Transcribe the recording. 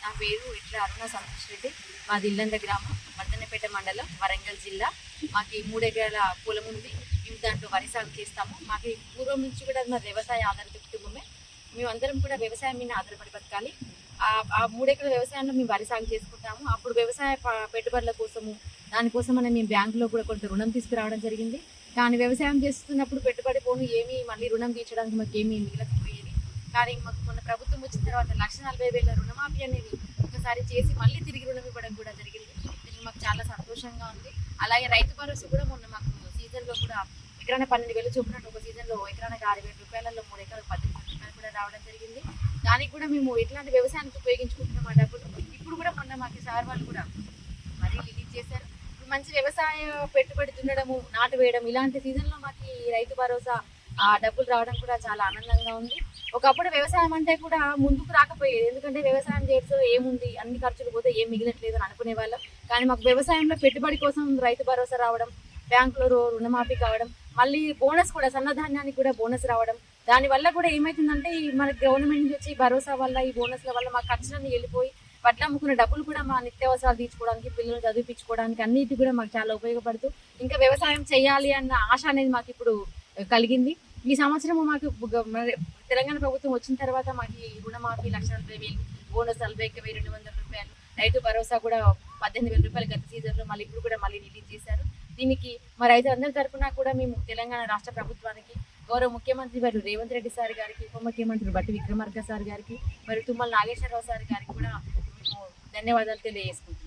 నా పేరు ఇట్లా అరుణ సంతోష్ రెడ్డి. మాది ఇల్లంద గ్రామం, వర్ధన్నపేట మండలం, వరంగల్ జిల్లా. మాకు 3 ఎకరాల పొలం ఉంది. మేము దాంట్లో వరి సాగు చేస్తాము. మాకు పూర్వం నుంచి కూడా మా వ్యవసాయ ఆధారిత కుటుంబమే. మేమందరం కూడా వ్యవసాయం మీద ఆధారపడి బతకాలి. ఆ 3 ఎకరాల వ్యవసాయంలో మేము వరి సాగు చేసుకుంటాము. అప్పుడు వ్యవసాయ పెట్టుబడుల కోసము దానికోసమని మేము బ్యాంకులో కూడా కొంత రుణం తీసుకురావడం జరిగింది. కానీ వ్యవసాయం చేస్తున్నప్పుడు పెట్టుబడి పోను ఏమీ మళ్ళీ రుణం తీర్చడానికి మాకు ఏమీ మిగలకపోయేది. కానీ మాకు మొన్న ప్రభుత్వం వచ్చిన తర్వాత 1,40,000 రుణమాఫీ అనేది ఒకసారి చేసి మళ్ళీ తిరిగి రుణం ఇవ్వడం కూడా జరిగింది. దీనికి మాకు చాలా సంతోషంగా ఉంది. అలాగే రైతు భరోసా కూడా మొన్న మాకు సీజన్లో కూడా ఎకరాన 12,000 చొప్పున ఒక సీజన్లో ఎకరానికి 6,000 రూపాయలలో 3 ఎకరాలు 18,000 రూపాయలు కూడా రావడం జరిగింది. దానికి కూడా మేము ఎట్లాంటి వ్యవసాయానికి ఉపయోగించుకుంటున్నాం ఆ డబ్బులు. ఇప్పుడు కూడా మొన్న మాకు సార్ వాళ్ళు కూడా మరీ రిలీజ్ చేశారు. మంచి వ్యవసాయ పెట్టుబడి దున్నడము, నాటు వేయడం ఇలాంటి సీజన్లో మాకు ఈ రైతు భరోసా ఆ డబ్బులు రావడం కూడా చాలా ఆనందంగా ఉంది. ఒకప్పుడు వ్యవసాయం అంటే కూడా ముందుకు రాకపోయేది, ఎందుకంటే వ్యవసాయం చేస్తూ ఏముంది, అన్ని ఖర్చులు పోతే ఏం మిగిలట్లేదు అని అనుకునే వాళ్ళం. కానీ మాకు వ్యవసాయంలో పెట్టుబడి కోసం రైతు భరోసా రావడం, బ్యాంకులో రుణమాఫీ కావడం, మళ్ళీ బోనస్ కూడా సన్నధాన్యానికి కూడా బోనస్ రావడం, దానివల్ల కూడా ఏమవుతుందంటే మనకి గవర్నమెంట్ నుంచి వచ్చి భరోసా వల్ల ఈ బోనస్ల వల్ల మా ఖర్చులన్నీ వెళ్ళిపోయి వడ్ల అమ్ముకున్న డబ్బులు కూడా మా నిత్యావసరాలు తీర్చుకోవడానికి, పిల్లలు చదివించుకోవడానికి అన్నిటి కూడా మాకు చాలా ఉపయోగపడుతూ ఇంకా వ్యవసాయం చేయాలి అన్న ఆశ అనేది మాకు ఇప్పుడు కలిగింది. ఈ సంవత్సరం మాకు తెలంగాణ ప్రభుత్వం వచ్చిన తర్వాత మాకు ఈ రుణమాఫీ 1,40,000, బోనస్ 41,200 రూపాయలు, రైతు భరోసా కూడా 18,000 రూపాయలు గత సీజన్లో మళ్ళీ ఇప్పుడు కూడా మళ్ళీ రిలీజ్ చేశారు. దీనికి మా రైతులందరి తరఫున కూడా మేము తెలంగాణ రాష్ట్ర ప్రభుత్వానికి, గౌరవ ముఖ్యమంత్రి వారు రేవంత్ రెడ్డి సార్ గారికి, ఉప ముఖ్యమంత్రి బట్టి విక్రమార్క సార్ గారికి, మరియు తుమ్మల నాగేశ్వరరావు సార్ గారికి కూడా మేము ధన్యవాదాలు తెలియజేసుకుంటున్నాం.